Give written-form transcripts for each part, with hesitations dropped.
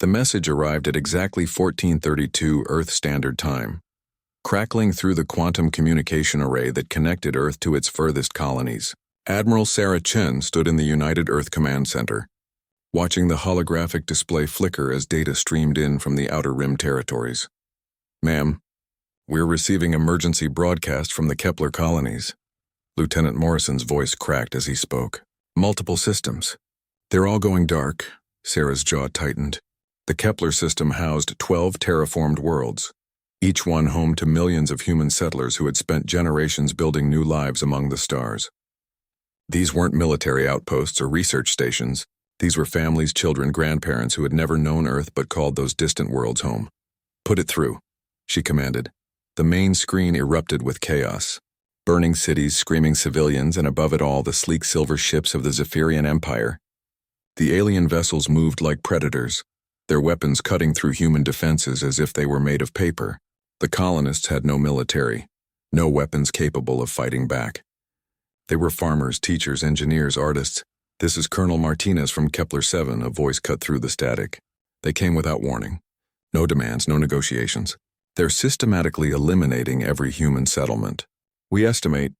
The message arrived at exactly 1432 Earth Standard Time, crackling through the quantum communication array that connected Earth to its furthest colonies. Admiral Sarah Chen stood in the United Earth Command Center, watching the holographic display flicker as data streamed in from the Outer Rim territories. "Ma'am, we're receiving emergency broadcast from the Kepler colonies." Lieutenant Morrison's voice cracked as he spoke. "Multiple systems. They're all going dark." Sarah's jaw tightened. The Kepler system housed 12 terraformed worlds, each one home to millions of human settlers who had spent generations building new lives among the stars. These weren't military outposts or research stations. These were families, children, grandparents who had never known Earth but called those distant worlds home. "Put it through," she commanded. The main screen erupted with chaos. Burning cities, screaming civilians, and above it all the sleek silver ships of the Zephyrian Empire. The alien vessels moved like predators, their weapons cutting through human defenses as if they were made of paper. The colonists had no military, no weapons capable of fighting back. They were farmers, teachers, engineers, artists. "This is Colonel Martinez from Kepler 7, a voice cut through the static. "They came without warning. No demands, no negotiations. They're systematically eliminating every human settlement. We estimate,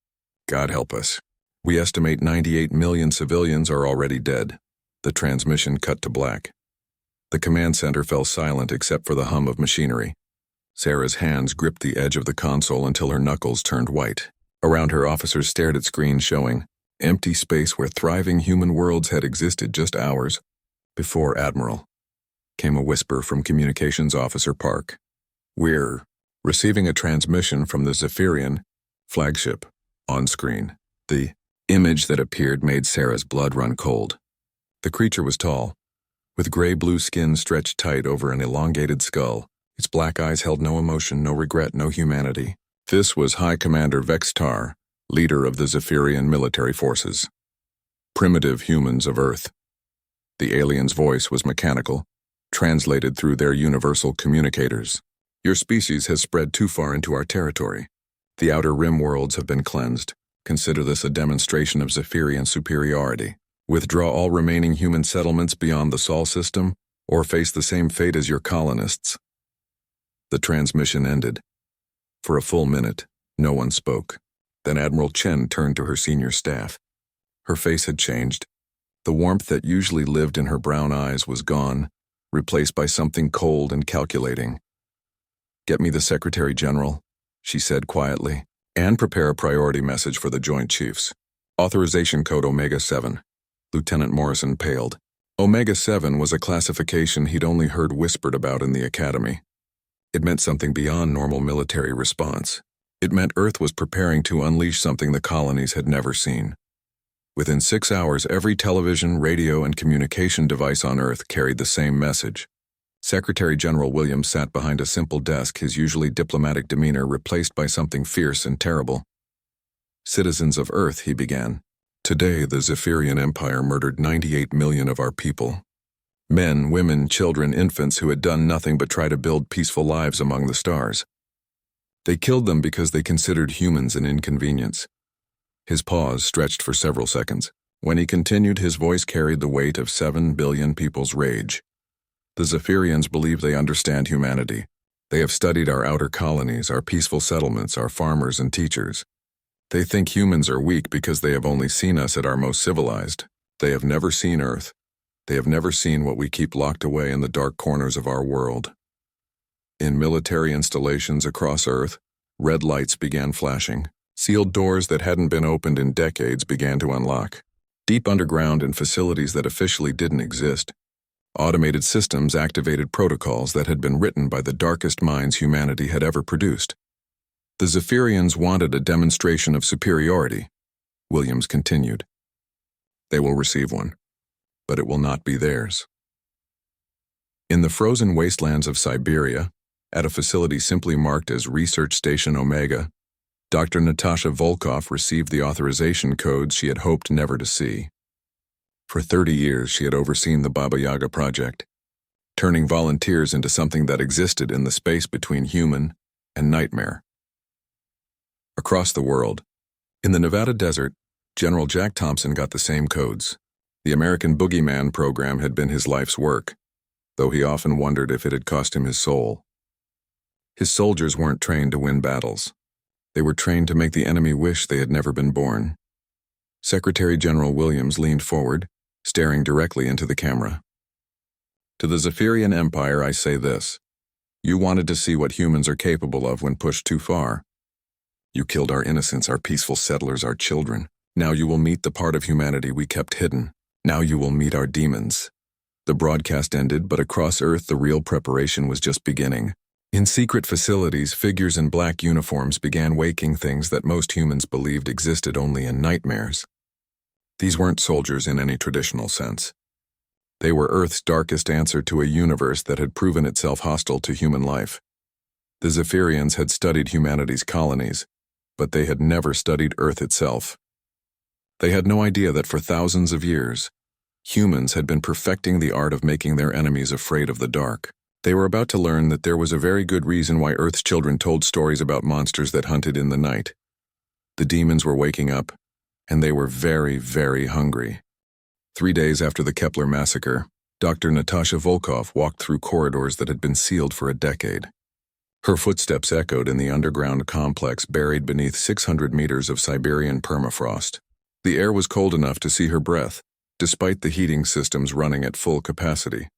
God help us, we estimate 98 million civilians are already dead." The transmission cut to black. The command center fell silent except for the hum of machinery. Sarah's hands gripped the edge of the console until her knuckles turned white. Around her, officers stared at screens showing empty space where thriving human worlds had existed just hours before. "Admiral," came a whisper from Communications Officer Park. "We're receiving a transmission from the Zephyrian flagship." On screen, the image that appeared made Sarah's blood run cold. The creature was tall, with gray-blue skin stretched tight over an elongated skull. Its black eyes held no emotion, no regret, no humanity. This was High Commander Vextar, leader of the Zephyrian military forces. "Primitive humans of Earth." The alien's voice was mechanical, translated through their universal communicators. "Your species has spread too far into our territory. The Outer Rim worlds have been cleansed. Consider this a demonstration of Zephyrian superiority. Withdraw all remaining human settlements beyond the Sol system, or face the same fate as your colonists." The transmission ended. For a full minute, no one spoke. Then Admiral Chen turned to her senior staff. Her face had changed. The warmth that usually lived in her brown eyes was gone, replaced by something cold and calculating. "Get me the Secretary General," she said quietly, "and prepare a priority message for the Joint Chiefs. Authorization code Omega-7. Lieutenant Morrison paled. Omega-7 was a classification he'd only heard whispered about in the Academy. It meant something beyond normal military response. It meant Earth was preparing to unleash something the colonies had never seen. Within 6 hours, every television, radio, and communication device on Earth carried the same message. Secretary General Williams sat behind a simple desk, his usually diplomatic demeanor replaced by something fierce and terrible. "Citizens of Earth," he began. "Today, the Zephyrian Empire murdered 98 million of our people. Men, women, children, infants who had done nothing but try to build peaceful lives among the stars. They killed them because they considered humans an inconvenience." His pause stretched for several seconds. When he continued, his voice carried the weight of 7 billion people's rage. "The Zephyrians believe they understand humanity. They have studied our outer colonies, our peaceful settlements, our farmers and teachers. They think humans are weak because they have only seen us at our most civilized. They have never seen Earth. They have never seen what we keep locked away in the dark corners of our world." In military installations across Earth, red lights began flashing. Sealed doors that hadn't been opened in decades began to unlock. Deep underground in facilities that officially didn't exist, automated systems activated protocols that had been written by the darkest minds humanity had ever produced. "The Zephyrians wanted a demonstration of superiority," Williams continued. "They will receive one, but it will not be theirs." In the frozen wastelands of Siberia, at a facility simply marked as Research Station Omega, Dr. Natasha Volkov received the authorization codes she had hoped never to see. For 30 years, she had overseen the Baba Yaga project, turning volunteers into something that existed in the space between human and nightmare. Across the world, in the Nevada desert, General Jack Thompson got the same codes. The American Boogeyman program had been his life's work. though he often wondered if it had cost him his soul. His soldiers weren't trained to win battles. They were trained to make the enemy wish they had never been born. Secretary General Williams leaned forward, staring directly into the camera. To the Zephyrian Empire, I say this. You wanted to see what humans are capable of when pushed too far. You killed our innocents, our peaceful settlers, our children. Now you will meet the part of humanity we kept hidden. Now you will meet our demons. The broadcast ended, but across Earth the real preparation was just beginning. In secret facilities, figures in black uniforms began waking things that most humans believed existed only in nightmares. These weren't soldiers in any traditional sense. They were Earth's darkest answer to a universe that had proven itself hostile to human life. The Zephyrians had studied humanity's colonies, but they had never studied Earth itself. They had no idea that for thousands of years, humans had been perfecting the art of making their enemies afraid of the dark. They were about to learn that there was a very good reason why Earth's children told stories about monsters that hunted in the night. The demons were waking up, and they were very, very hungry. 3 days after the Kepler massacre, Dr. Natasha Volkov walked through corridors that had been sealed for a decade. Her footsteps echoed in the underground complex buried beneath 600 meters of Siberian permafrost. The air was cold enough to see her breath, despite the heating systems running at full capacity.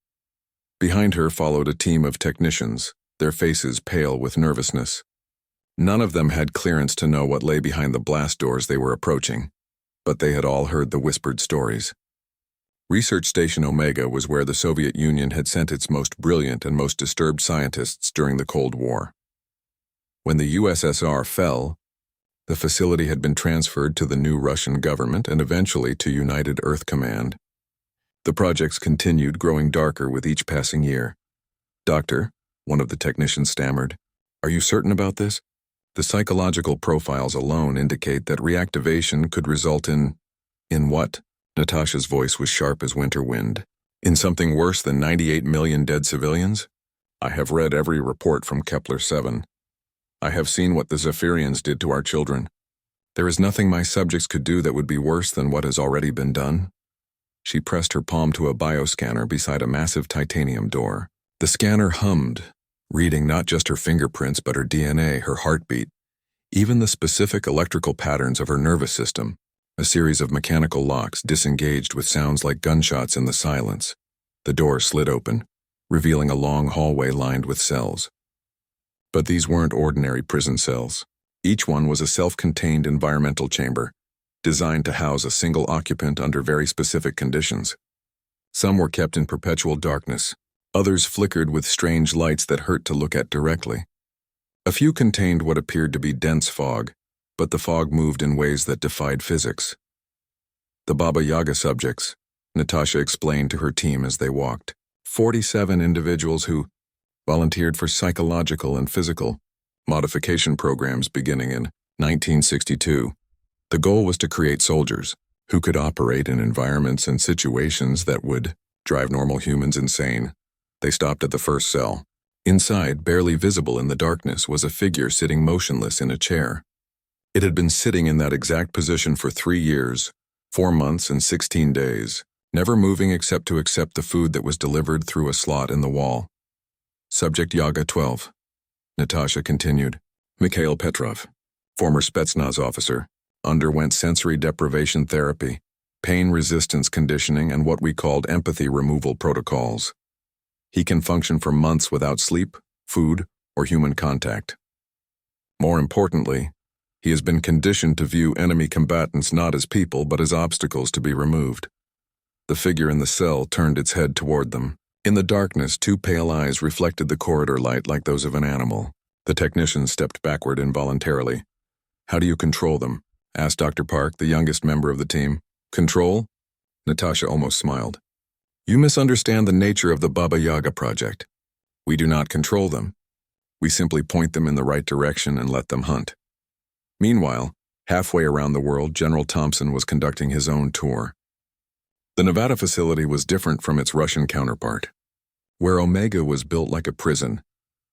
Behind her followed a team of technicians, their faces pale with nervousness. None of them had clearance to know what lay behind the blast doors they were approaching, but they had all heard the whispered stories. Research Station Omega was where the Soviet Union had sent its most brilliant and most disturbed scientists during the Cold War. When the USSR fell, the facility had been transferred to the new Russian government and eventually to United Earth Command. The projects continued, growing darker with each passing year. "Doctor," one of the technicians stammered, "are you certain about this? The psychological profiles alone indicate that reactivation could result in what?" Natasha's voice was sharp as winter wind. "In something worse than 98 million dead civilians? I have read every report from Kepler 7. I have seen what the Zephyrians did to our children. There is nothing my subjects could do that would be worse than what has already been done." She pressed her palm to a bioscanner beside a massive titanium door. The scanner hummed, reading not just her fingerprints but her DNA, her heartbeat, even the specific electrical patterns of her nervous system. A series of mechanical locks disengaged with sounds like gunshots in the silence. The door slid open, revealing a long hallway lined with cells. But these weren't ordinary prison cells. Each one was a self-contained environmental chamber, designed to house a single occupant under very specific conditions. Some were kept in perpetual darkness. Others flickered with strange lights that hurt to look at directly. A few contained what appeared to be dense fog, but the fog moved in ways that defied physics. The Baba Yaga subjects, Natasha explained to her team as they walked. 47 individuals who volunteered for psychological and physical modification programs beginning in 1962. The goal was to create soldiers who could operate in environments and situations that would drive normal humans insane. They stopped at the first cell. Inside, barely visible in the darkness, was a figure sitting motionless in a chair. It had been sitting in that exact position for 3 years, 4 months and 16 days, never moving except to accept the food that was delivered through a slot in the wall. Subject Yaga 12. Natasha continued. Mikhail Petrov, former Spetsnaz officer, underwent sensory deprivation therapy, pain resistance conditioning, and what we called empathy removal protocols. He can function for months without sleep, food, or human contact. More importantly, he has been conditioned to view enemy combatants not as people but as obstacles to be removed. The figure in the cell turned its head toward them. In the darkness, 2 pale eyes reflected the corridor light like those of an animal. The technician stepped backward involuntarily. "How do you control them?" asked Dr. Park, the youngest member of the team. "Control?" Natasha almost smiled. "You misunderstand the nature of the Baba Yaga project. We do not control them. We simply point them in the right direction and let them hunt." Meanwhile, halfway around the world, General Thompson was conducting his own tour. The Nevada facility was different from its Russian counterpart. Where Omega was built like a prison,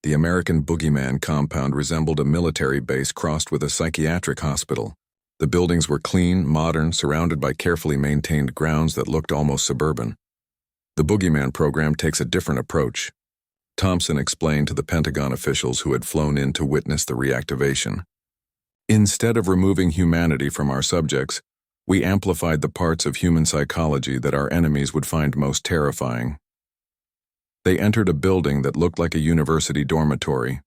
the American Boogeyman compound resembled a military base crossed with a psychiatric hospital. The buildings were clean, modern, surrounded by carefully maintained grounds that looked almost suburban. The Boogeyman program takes a different approach. Thompson explained to the Pentagon officials who had flown in to witness the reactivation. Instead of removing humanity from our subjects, we amplified the parts of human psychology that our enemies would find most terrifying. They entered a building that looked like a university dormitory.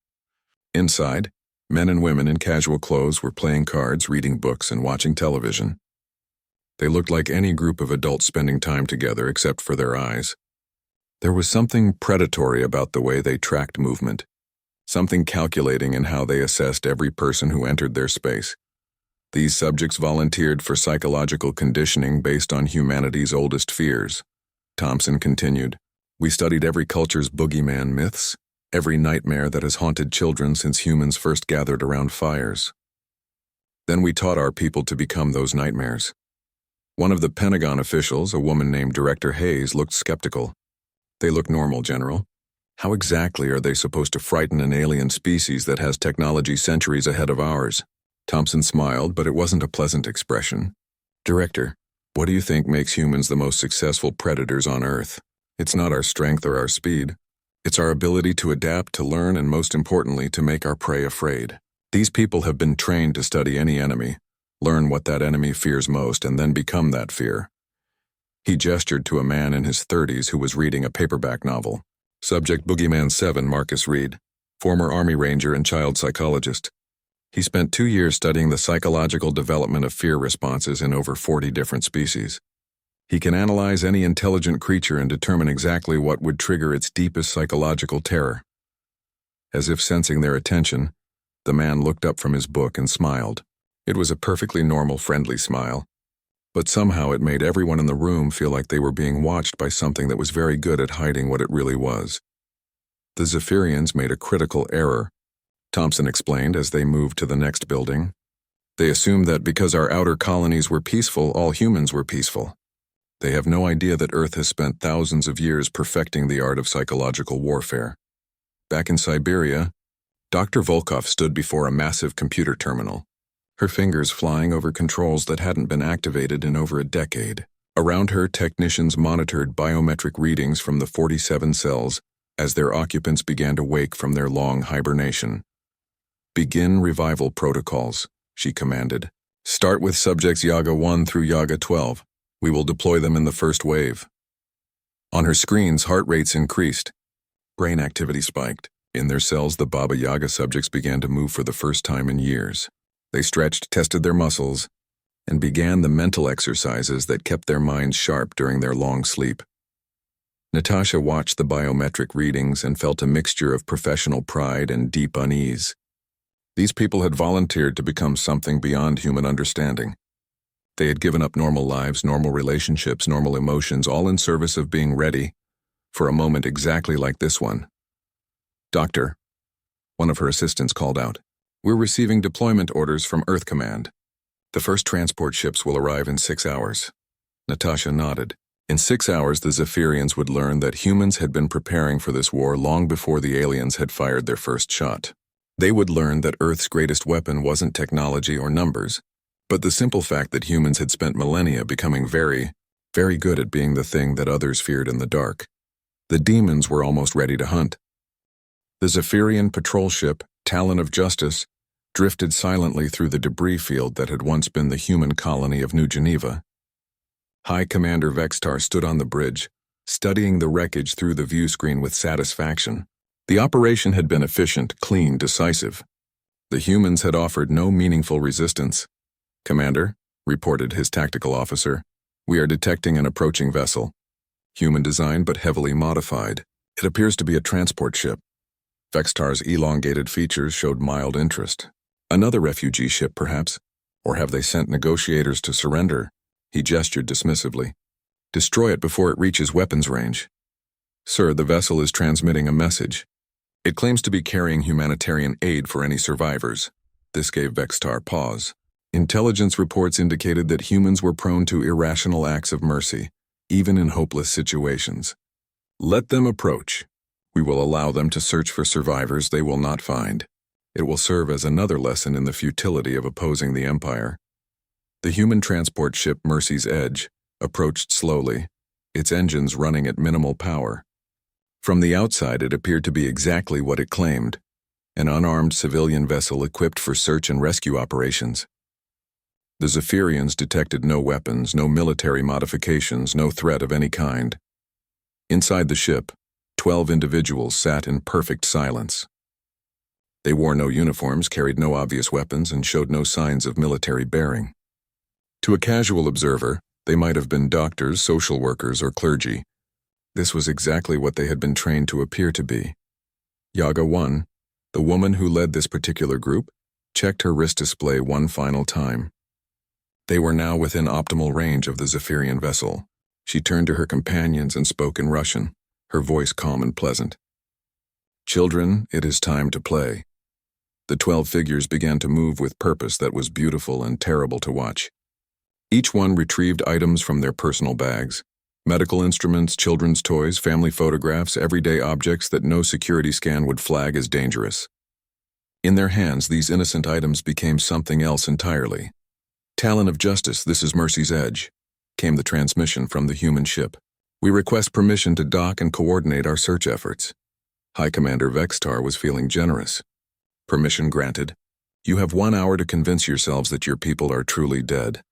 Inside, men and women in casual clothes were playing cards, reading books, and watching television. They looked like any group of adults spending time together except for their eyes. There was something predatory about the way they tracked movement, something calculating in how they assessed every person who entered their space. These subjects volunteered for psychological conditioning based on humanity's oldest fears. Thompson continued, "We studied every culture's boogeyman myths, every nightmare that has haunted children since humans first gathered around fires. Then we taught our people to become those nightmares." One of the Pentagon officials, a woman named Director Hayes, looked skeptical. "They look normal, General. How exactly are they supposed to frighten an alien species that has technology centuries ahead of ours?" Thompson smiled, but it wasn't a pleasant expression. "Director, what do you think makes humans the most successful predators on Earth? It's not our strength or our speed. It's our ability to adapt, to learn, and most importantly, to make our prey afraid. These people have been trained to study any enemy, learn what that enemy fears most, and then become that fear." He gestured to a man in his 30s who was reading a paperback novel. Subject Boogeyman 7, Marcus Reed, former Army Ranger and child psychologist. He spent 2 years studying the psychological development of fear responses in over 40 different species. He can analyze any intelligent creature and determine exactly what would trigger its deepest psychological terror. As if sensing their attention, the man looked up from his book and smiled. It was a perfectly normal, friendly smile, but somehow it made everyone in the room feel like they were being watched by something that was very good at hiding what it really was. The Zephyrians made a critical error, Thompson explained as they moved to the next building. They assumed that because our outer colonies were peaceful, all humans were peaceful. They have no idea that Earth has spent thousands of years perfecting the art of psychological warfare. Back in Siberia, Dr. Volkov stood before a massive computer terminal, her fingers flying over controls that hadn't been activated in over a decade. Around her, technicians monitored biometric readings from the 47 cells as their occupants began to wake from their long hibernation. "Begin revival protocols," she commanded. "Start with subjects Yaga 1 through Yaga 12. We will deploy them in the first wave." On her screens, heart rates increased. Brain activity spiked. In their cells, the Baba Yaga subjects began to move for the first time in years. They stretched, tested their muscles, and began the mental exercises that kept their minds sharp during their long sleep. Natasha watched the biometric readings and felt a mixture of professional pride and deep unease. These people had volunteered to become something beyond human understanding. They had given up normal lives, normal relationships, normal emotions, all in service of being ready for a moment exactly like this one. "Doctor," one of her assistants called out, "we're receiving deployment orders from Earth Command. The first transport ships will arrive in 6 hours. Natasha nodded. In 6 hours, the Zephyrians would learn that humans had been preparing for this war long before the aliens had fired their first shot. They would learn that Earth's greatest weapon wasn't technology or numbers, but the simple fact that humans had spent millennia becoming very, very good at being the thing that others feared in the dark. The demons were almost ready to hunt. The Zephyrian patrol ship, Talon of Justice, drifted silently through the debris field that had once been the human colony of New Geneva. High Commander Vextar stood on the bridge, studying the wreckage through the view screen with satisfaction. The operation had been efficient, clean, decisive. The humans had offered no meaningful resistance. "Commander," reported his tactical officer, "we are detecting an approaching vessel. Human design but heavily modified. It appears to be a transport ship." Vextar's elongated features showed mild interest. "Another refugee ship, perhaps? Or have they sent negotiators to surrender?" He gestured dismissively. "Destroy it before it reaches weapons range." "Sir, the vessel is transmitting a message. It claims to be carrying humanitarian aid for any survivors." This gave Vextar pause. Intelligence reports indicated that humans were prone to irrational acts of mercy, even in hopeless situations. "Let them approach. We will allow them to search for survivors they will not find. It will serve as another lesson in the futility of opposing the Empire." The human transport ship Mercy's Edge approached slowly, its engines running at minimal power. From the outside, it appeared to be exactly what it claimed, an unarmed civilian vessel equipped for search and rescue operations. The Zephyrians detected no weapons, no military modifications, no threat of any kind. Inside the ship, 12 individuals sat in perfect silence. They wore no uniforms, carried no obvious weapons, and showed no signs of military bearing. To a casual observer, they might have been doctors, social workers, or clergy. This was exactly what they had been trained to appear to be. Yaga 1, the woman who led this particular group, checked her wrist display one final time. They were now within optimal range of the Zephyrian vessel. She turned to her companions and spoke in Russian, her voice calm and pleasant. "Children, it is time to play." The 12 figures began to move with purpose that was beautiful and terrible to watch. Each one retrieved items from their personal bags. Medical instruments, children's toys, family photographs, everyday objects that no security scan would flag as dangerous. In their hands, these innocent items became something else entirely. "Talon of Justice, this is Mercy's Edge," came the transmission from the human ship. "We request permission to dock and coordinate our search efforts." High Commander Vextar was feeling generous. "Permission granted. You have 1 hour to convince yourselves that your people are truly dead."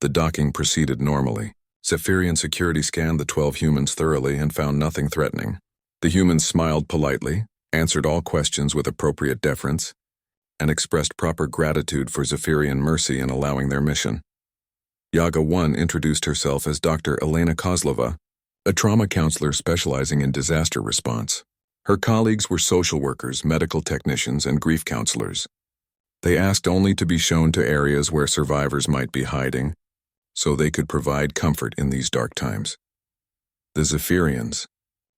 The docking proceeded normally. Zephyrian security scanned the 12 humans thoroughly and found nothing threatening. The humans smiled politely, answered all questions with appropriate deference, and expressed proper gratitude for Zephyrian mercy in allowing their mission. Yaga 1 introduced herself as Dr. Elena Kozlova, a trauma counselor specializing in disaster response. Her colleagues were social workers, medical technicians, and grief counselors. They asked only to be shown to areas where survivors might be hiding, so they could provide comfort in these dark times. The Zephyrians,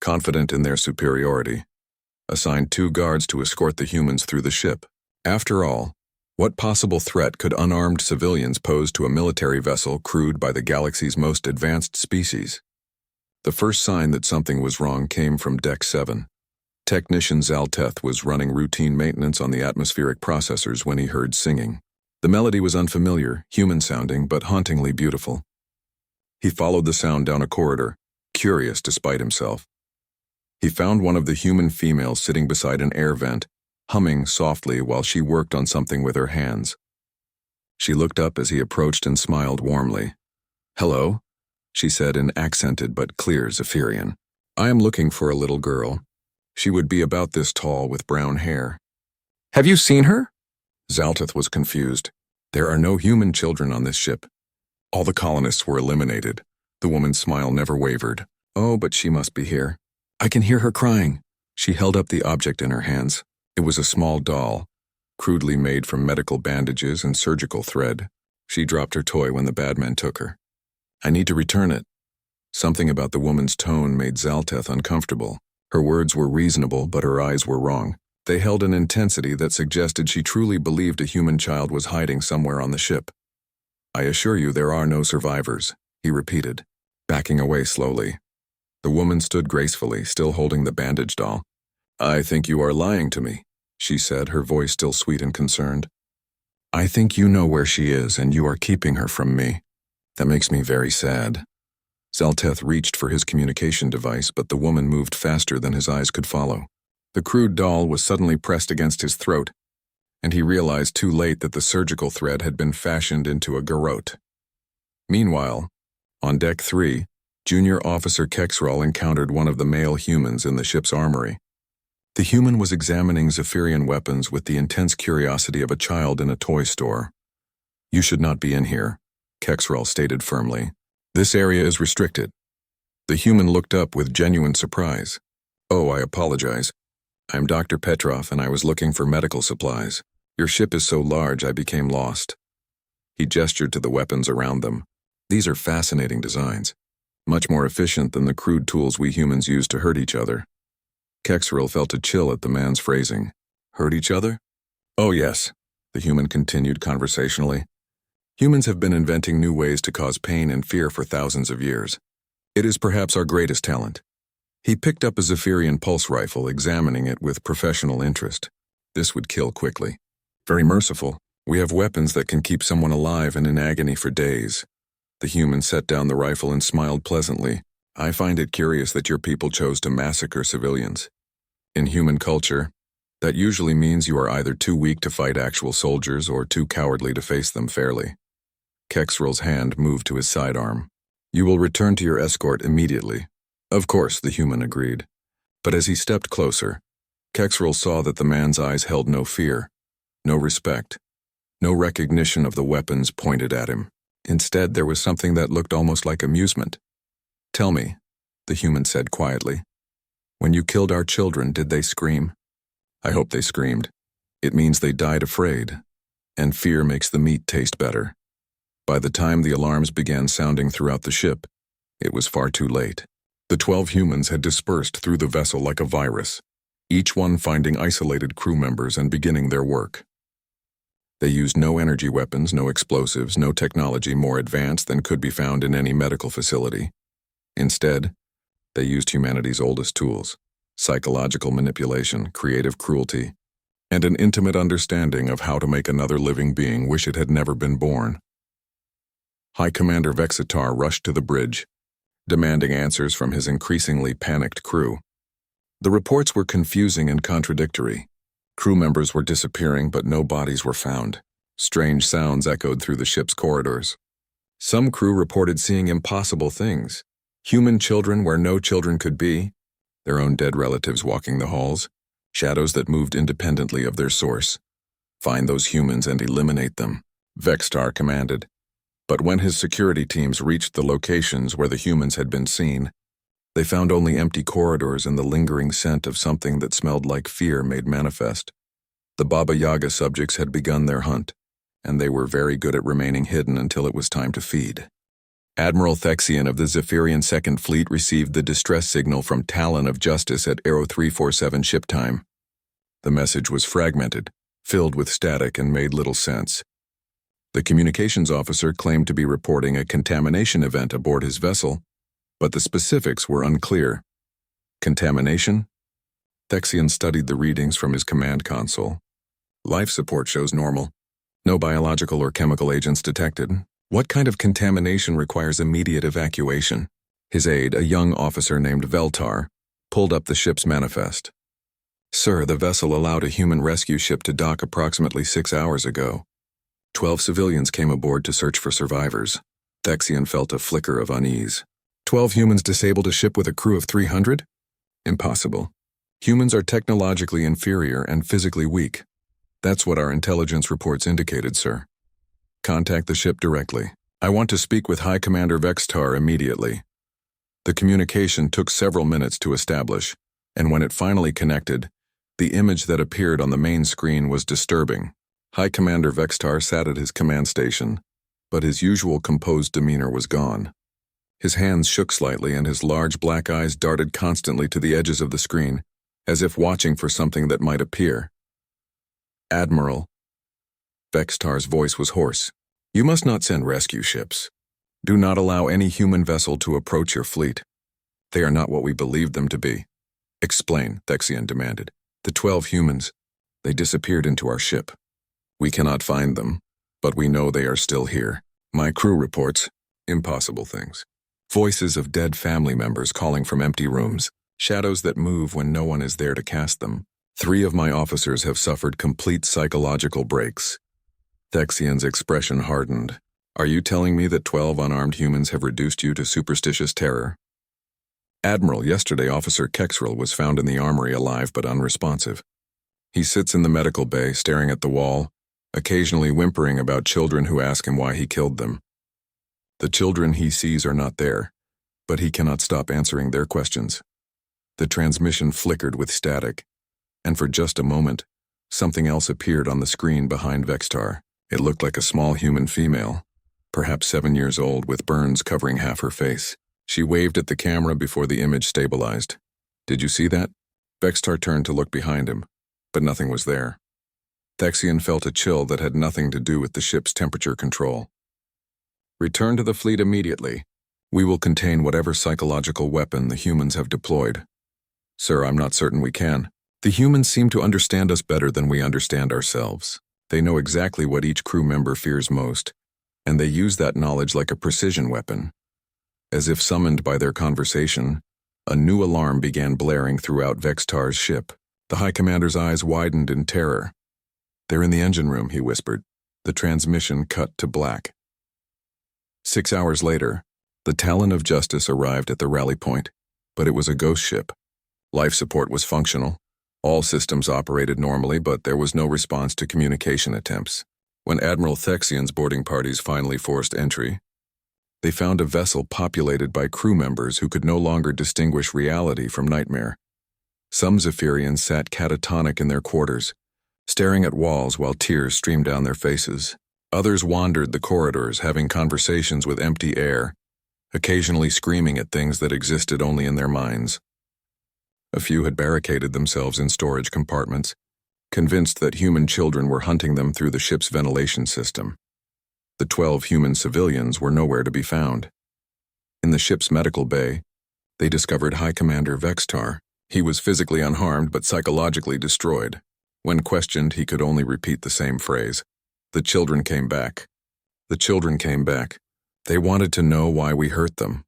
confident in their superiority, assigned 2 guards to escort the humans through the ship. After all, what possible threat could unarmed civilians pose to a military vessel crewed by the galaxy's most advanced species? The first sign that something was wrong came from Deck 7. Technician Zalteth was running routine maintenance on the atmospheric processors when he heard singing. The melody was unfamiliar, human-sounding, but hauntingly beautiful. He followed the sound down a corridor, curious despite himself. He found one of the human females sitting beside an air vent, humming softly while she worked on something with her hands. She looked up as he approached and smiled warmly. "Hello," she said in accented but clear Zephyrian. "I am looking for a little girl. She would be about this tall with brown hair." "Have you seen her?" Zalteth was confused. "There are no human children on this ship. All the colonists were eliminated." The woman's smile never wavered. "Oh, but she must be here. I can hear her crying." She held up the object in her hands. It was a small doll, crudely made from medical bandages and surgical thread. She dropped her toy when the bad men took her. "I need to return it." Something about the woman's tone made Zalteth uncomfortable. Her words were reasonable, but her eyes were wrong. They held an intensity that suggested she truly believed a human child was hiding somewhere on the ship. "I assure you there are no survivors," he repeated, backing away slowly. The woman stood gracefully, still holding the bandage doll. "I think you are lying to me," she said, her voice still sweet and concerned. "I think you know where she is, and you are keeping her from me. That makes me very sad." Zalteth reached for his communication device, but the woman moved faster than his eyes could follow. The crude doll was suddenly pressed against his throat, and he realized too late that the surgical thread had been fashioned into a garrote. Meanwhile, on Deck 3, Junior Officer Kexral encountered one of the male humans in the ship's armory. The human was examining Zephyrian weapons with the intense curiosity of a child in a toy store. "You should not be in here," Kexral stated firmly. "This area is restricted." The human looked up with genuine surprise. "Oh, I apologize. I'm Dr. Petrov, and I was looking for medical supplies. Your ship is so large I became lost." He gestured to the weapons around them. "These are fascinating designs, much more efficient than the crude tools we humans use to hurt each other." Kexral felt a chill at the man's phrasing. "Hurt each other?" "Oh yes," the human continued conversationally. "Humans have been inventing new ways to cause pain and fear for thousands of years. It is perhaps our greatest talent." He picked up a Zephyrian pulse rifle, examining it with professional interest. "This would kill quickly. Very merciful. We have weapons that can keep someone alive and in agony for days." The human set down the rifle and smiled pleasantly. I find it curious that your people chose to massacre civilians. In human culture, that usually means you are either too weak to fight actual soldiers or too cowardly to face them fairly. Kexrel's hand moved to his sidearm. You will return to your escort immediately. Of course, the human agreed. But as he stepped closer, Kexrel saw that the man's eyes held no fear, no respect, no recognition of the weapons pointed at him. Instead, there was something that looked almost like amusement. Tell me, the human said quietly. When you killed our children, did they scream? I hope they screamed. It means they died afraid, and fear makes the meat taste better. By the time the alarms began sounding throughout the ship, it was far too late. The 12 humans had dispersed through the vessel like a virus, each one finding isolated crew members and beginning their work. They used no energy weapons, no explosives, no technology more advanced than could be found in any medical facility. Instead, they used humanity's oldest tools: psychological manipulation, creative cruelty, and an intimate understanding of how to make another living being wish it had never been born. High Commander Vexitar rushed to the bridge, demanding answers from his increasingly panicked crew. The reports were confusing and contradictory. Crew members were disappearing, but no bodies were found. Strange sounds echoed through the ship's corridors. Some crew reported seeing impossible things: human children where no children could be, their own dead relatives walking the halls, shadows that moved independently of their source. Find those humans and eliminate them, Vexitar commanded. But when his security teams reached the locations where the humans had been seen, they found only empty corridors and the lingering scent of something that smelled like fear made manifest. The Baba Yaga subjects had begun their hunt, and they were very good at remaining hidden until it was time to feed. Admiral Thexian of the Zephyrian Second Fleet received the distress signal from Talon of Justice at Aero 347 ship time. The message was fragmented, filled with static, and made little sense. The communications officer claimed to be reporting a contamination event aboard his vessel, but the specifics were unclear. Contamination? Thexian studied the readings from his command console. Life support shows normal. No biological or chemical agents detected. What kind of contamination requires immediate evacuation? His aide, a young officer named Veltar, pulled up the ship's manifest. Sir, the vessel allowed a human rescue ship to dock approximately 6 hours ago. 12 civilians came aboard to search for survivors. Thexian felt a flicker of unease. 12 humans disabled a ship with a crew of 300? Impossible. Humans are technologically inferior and physically weak. That's what our intelligence reports indicated, sir. Contact the ship directly. I want to speak with High Commander Vexitar immediately. The communication took several minutes to establish, and when it finally connected, the image that appeared on the main screen was disturbing. High Commander Vexitar sat at his command station, but his usual composed demeanor was gone. His hands shook slightly and his large black eyes darted constantly to the edges of the screen, as if watching for something that might appear. Admiral. Vexitar's voice was hoarse. You must not send rescue ships. Do not allow any human vessel to approach your fleet. They are not what we believed them to be. Explain, Thexian demanded. The 12 humans, they disappeared into our ship. We cannot find them, but we know they are still here. My crew reports impossible things. Voices of dead family members calling from empty rooms, shadows that move when no one is there to cast them. 3 of my officers have suffered complete psychological breaks. Thexian's expression hardened. Are you telling me that 12 unarmed humans have reduced you to superstitious terror? Admiral, yesterday Officer Kexrel was found in the armory alive but unresponsive. He sits in the medical bay staring at the wall, occasionally whimpering about children who ask him why he killed them. The children he sees are not there, but he cannot stop answering their questions. The transmission flickered with static, and for just a moment, something else appeared on the screen behind Vexitar. It looked like a small human female, perhaps 7 years old, with burns covering half her face. She waved at the camera before the image stabilized. Did you see that? Vexitar turned to look behind him, but nothing was there. Thexian felt a chill that had nothing to do with the ship's temperature control. Return to the fleet immediately. We will contain whatever psychological weapon the humans have deployed. Sir, I'm not certain we can. The humans seem to understand us better than we understand ourselves. They know exactly what each crew member fears most, and they use that knowledge like a precision weapon. As if summoned by their conversation, a new alarm began blaring throughout Vextar's ship. The High Commander's eyes widened in terror. "They're in the engine room," he whispered. The transmission cut to black. 6 hours later, the Talon of Justice arrived at the rally point, but it was a ghost ship. Life support was functional. All systems operated normally, but there was no response to communication attempts. When Admiral Thexian's boarding parties finally forced entry, they found a vessel populated by crew members who could no longer distinguish reality from nightmare. Some Zephyrians sat catatonic in their quarters, staring at walls while tears streamed down their faces. Others wandered the corridors, having conversations with empty air, occasionally screaming at things that existed only in their minds. A few had barricaded themselves in storage compartments, convinced that human children were hunting them through the ship's ventilation system. The 12 human civilians were nowhere to be found. In the ship's medical bay, they discovered High Commander Vextar. He was physically unharmed but psychologically destroyed. When questioned, he could only repeat the same phrase. "The children came back. The children came back. They wanted to know why we hurt them."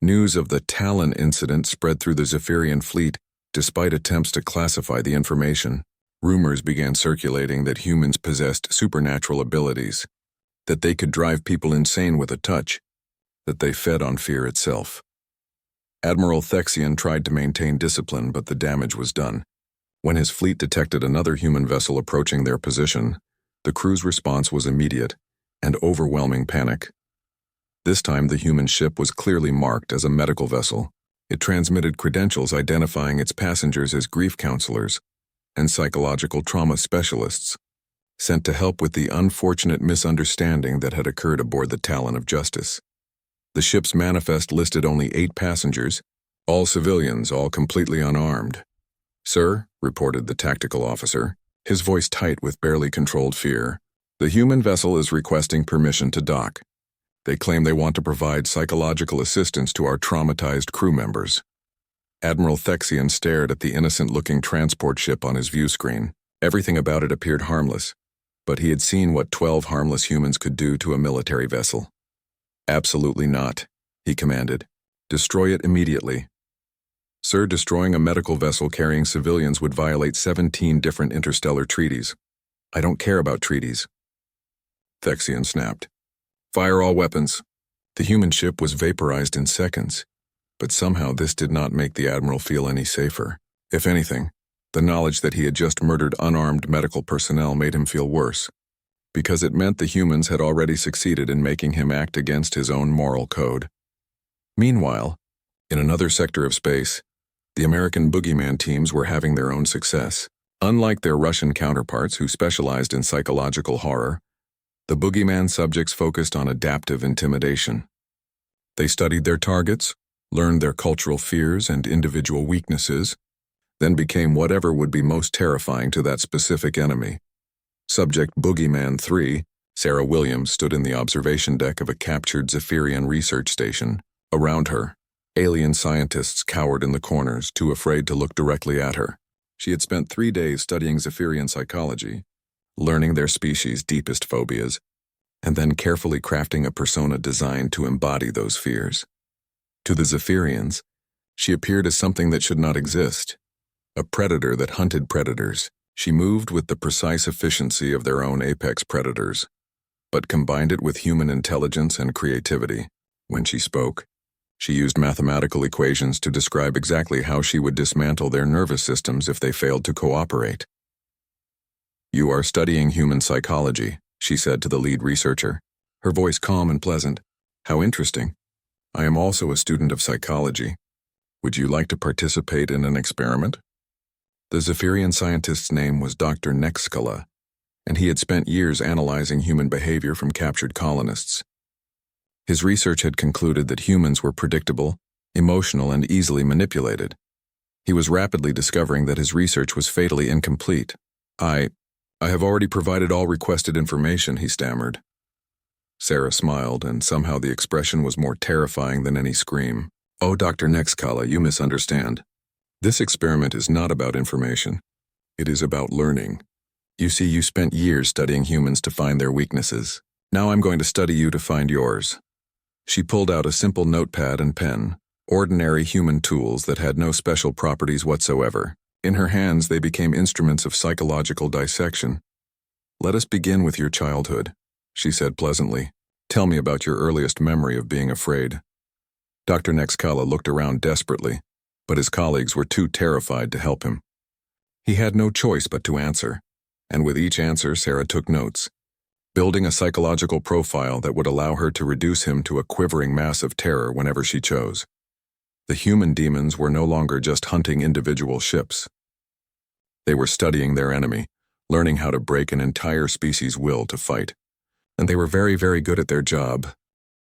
News of the Talon incident spread through the Zephyrian fleet, despite attempts to classify the information. Rumors began circulating that humans possessed supernatural abilities, that they could drive people insane with a touch, that they fed on fear itself. Admiral Thexian tried to maintain discipline, but the damage was done. When his fleet detected another human vessel approaching their position, the crew's response was immediate and overwhelming panic. This time, the human ship was clearly marked as a medical vessel. It transmitted credentials identifying its passengers as grief counselors and psychological trauma specialists, sent to help with the unfortunate misunderstanding that had occurred aboard the Talon of Justice. The ship's manifest listed only 8 passengers, all civilians, all completely unarmed. "Sir," reported the tactical officer, his voice tight with barely controlled fear, "the human vessel is requesting permission to dock. They claim they want to provide psychological assistance to our traumatized crew members." Admiral Thexian stared at the innocent-looking transport ship on his view screen. Everything about it appeared harmless, but he had seen what 12 harmless humans could do to a military vessel. "Absolutely not," he commanded. "Destroy it immediately." "Sir, destroying a medical vessel carrying civilians would violate 17 different interstellar treaties. I don't care about treaties." Thexian snapped. "Fire all weapons." The human ship was vaporized in seconds, but somehow this did not make the Admiral feel any safer. If anything, the knowledge that he had just murdered unarmed medical personnel made him feel worse, because it meant the humans had already succeeded in making him act against his own moral code. Meanwhile, in another sector of space, the American Boogeyman teams were having their own success. Unlike their Russian counterparts who specialized in psychological horror, the Boogeyman subjects focused on adaptive intimidation. They studied their targets, learned their cultural fears and individual weaknesses, then became whatever would be most terrifying to that specific enemy. Subject Boogeyman 3, Sarah Williams, stood in the observation deck of a captured Zephyrian research station. Around her, alien scientists cowered in the corners, too afraid to look directly at her. She had spent 3 days studying Zephyrian psychology, learning their species' deepest phobias, and then carefully crafting a persona designed to embody those fears. To the Zephyrians, she appeared as something that should not exist, a predator that hunted predators. She moved with the precise efficiency of their own apex predators, but combined it with human intelligence and creativity. When she spoke, she used mathematical equations to describe exactly how she would dismantle their nervous systems if they failed to cooperate. "You are studying human psychology," she said to the lead researcher, her voice calm and pleasant. "How interesting. I am also a student of psychology. Would you like to participate in an experiment?" The Zephyrian scientist's name was Dr. Nexkala, and he had spent years analyzing human behavior from captured colonists. His research had concluded that humans were predictable, emotional, and easily manipulated. He was rapidly discovering that his research was fatally incomplete. I have already provided all requested information," he stammered. Sarah smiled, and somehow the expression was more terrifying than any scream. "Oh, Dr. Nexkala, you misunderstand. This experiment is not about information. It is about learning. You see, you spent years studying humans to find their weaknesses. Now I'm going to study you to find yours." She pulled out a simple notepad and pen, ordinary human tools that had no special properties whatsoever. In her hands, they became instruments of psychological dissection. "Let us begin with your childhood," she said pleasantly. "Tell me about your earliest memory of being afraid." Dr. Nexkala looked around desperately, but his colleagues were too terrified to help him. He had no choice but to answer, and with each answer Sarah took notes, building a psychological profile that would allow her to reduce him to a quivering mass of terror whenever she chose. The human demons were no longer just hunting individual ships. They were studying their enemy, learning how to break an entire species' will to fight. And they were very, very good at their job.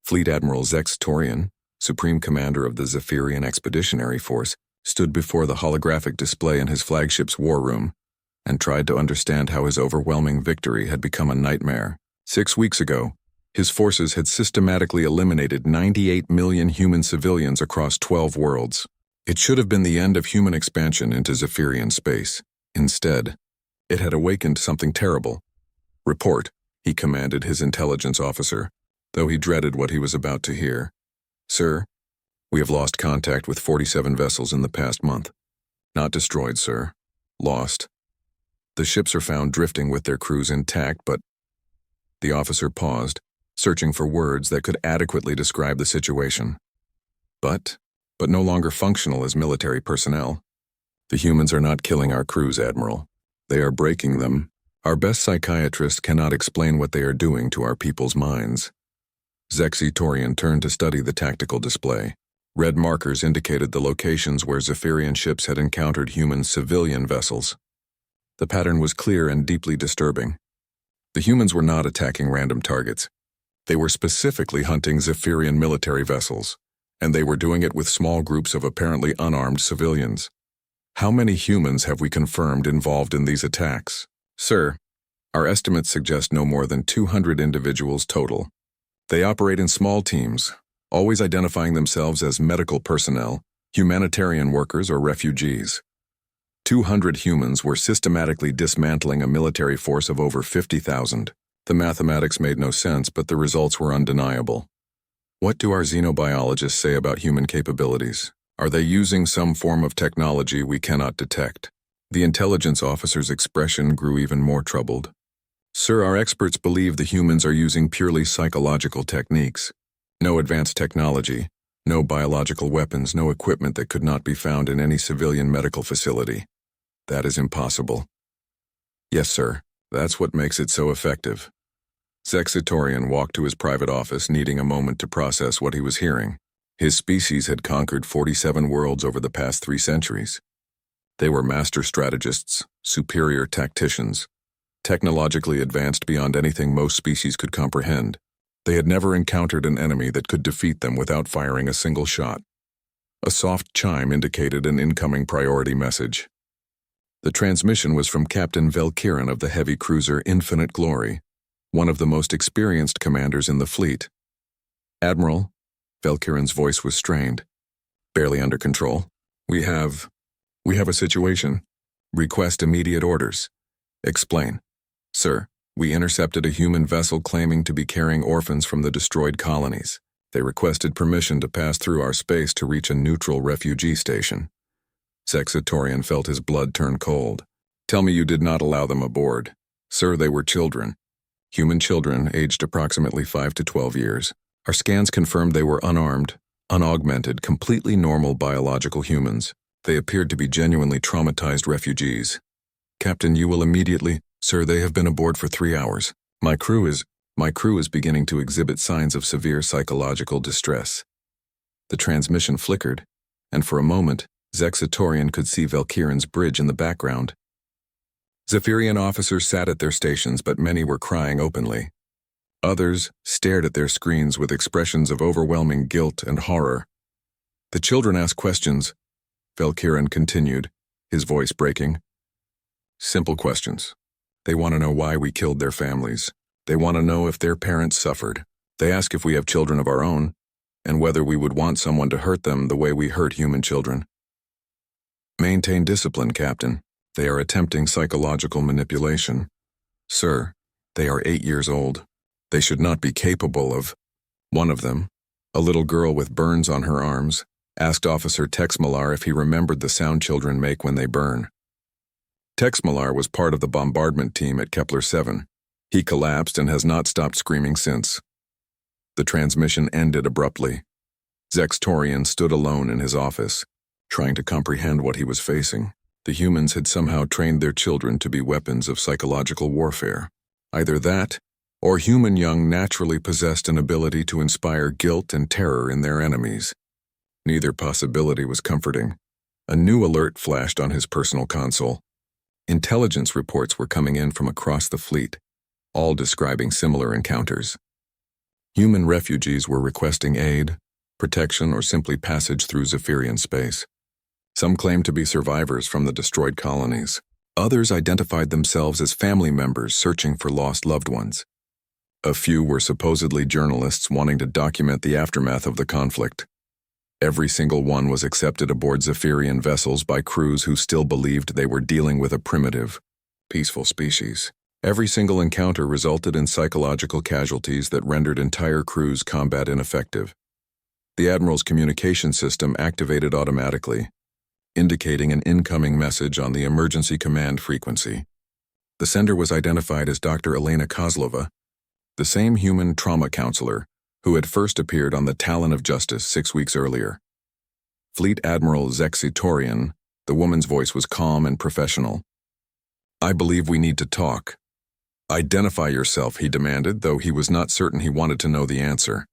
Fleet Admiral Zex Torian, Supreme Commander of the Zephyrian Expeditionary Force, stood before the holographic display in his flagship's war room and tried to understand how his overwhelming victory had become a nightmare. 6 weeks ago, his forces had systematically eliminated 98 million human civilians across 12 worlds. It should have been the end of human expansion into Zephyrian space. Instead, it had awakened something terrible. "Report," he commanded his intelligence officer, though he dreaded what he was about to hear. "Sir, we have lost contact with 47 vessels in the past month. Not destroyed, sir. Lost. The ships are found drifting with their crews intact, but—" The officer paused, searching for words that could adequately describe the situation. But no longer functional as military personnel. "The humans are not killing our crews, Admiral. They are breaking them. Our best psychiatrists cannot explain what they are doing to our people's minds." Zexi Torian turned to study the tactical display. Red markers indicated the locations where Zephyrian ships had encountered human civilian vessels. The pattern was clear and deeply disturbing. The humans were not attacking random targets. They were specifically hunting Zephyrian military vessels, and they were doing it with small groups of apparently unarmed civilians. "How many humans have we confirmed involved in these attacks?" "Sir, our estimates suggest no more than 200 individuals total. They operate in small teams, always identifying themselves as medical personnel, humanitarian workers, or refugees. 200 humans were systematically dismantling a military force of over 50,000. The mathematics made no sense, but the results were undeniable. What do our xenobiologists say about human capabilities? Are they using some form of technology we cannot detect?" The intelligence officer's expression grew even more troubled. "Sir, our experts believe the humans are using purely psychological techniques. No advanced technology, no biological weapons, no equipment that could not be found in any civilian medical facility. That is impossible." "Yes, sir. That's what makes it so effective." Zexitorian walked to his private office, needing a moment to process what he was hearing. His species had conquered 47 worlds over the past 3 centuries. They were master strategists, superior tacticians, technologically advanced beyond anything most species could comprehend. They had never encountered an enemy that could defeat them without firing a single shot. A soft chime indicated an incoming priority message. The transmission was from Captain Velkiran of the heavy cruiser Infinite Glory, one of the most experienced commanders in the fleet. "Admiral," Velkiran's voice was strained. "Barely under control. We have a situation. Request immediate orders." "Explain." "Sir, we intercepted a human vessel claiming to be carrying orphans from the destroyed colonies. They requested permission to pass through our space to reach a neutral refugee station." Zexitorian felt his blood turn cold. "Tell me you did not allow them aboard." "Sir, they were children. Human children aged approximately 5 to 12 years. Our scans confirmed they were unarmed, unaugmented, completely normal biological humans. They appeared to be genuinely traumatized refugees." "Captain, you will immediately—" "Sir, they have been aboard for 3 hours. My crew is beginning to exhibit signs of severe psychological distress." The transmission flickered, and for a moment, Zexitorian could see Velkiran's bridge in the background. Zephyrian officers sat at their stations, but many were crying openly. Others stared at their screens with expressions of overwhelming guilt and horror. "The children ask questions," Velkiran continued, his voice breaking. "Simple questions. They want to know why we killed their families. They want to know if their parents suffered. They ask if we have children of our own, and whether we would want someone to hurt them the way we hurt human children." "Maintain discipline, Captain. They are attempting psychological manipulation." "Sir, they are 8 years old. They should not be capable of—" "One of them, A little girl with burns on her arms asked Officer Texmalar if he remembered the sound children make when they burn. Texmalar was part of the bombardment team at Kepler 7. He collapsed and has not stopped screaming since. The transmission ended abruptly. Zextorian stood alone in his office, trying to comprehend what he was facing. The humans had somehow trained their children to be weapons of psychological warfare. Either that, or human young naturally possessed an ability to inspire guilt and terror in their enemies. Neither possibility was comforting. A new alert flashed on his personal console. Intelligence reports were coming in from across the fleet, all describing similar encounters. Human refugees were requesting aid, protection, or simply passage through Zephyrian space. Some claimed to be survivors from the destroyed colonies. Others identified themselves as family members searching for lost loved ones. A few were supposedly journalists wanting to document the aftermath of the conflict. Every single one was accepted aboard Zephyrian vessels by crews who still believed they were dealing with a primitive, peaceful species. Every single encounter resulted in psychological casualties that rendered entire crews combat ineffective. The Admiral's communication system activated automatically, indicating an incoming message on the emergency command frequency. The sender was identified as Dr. Elena Kozlova, the same human trauma counselor who had first appeared on the Talon of Justice 6 weeks earlier. Fleet Admiral Zextorian, the woman's voice was calm and professional. "I believe we need to talk." "Identify yourself," he demanded, though he was not certain he wanted to know the answer.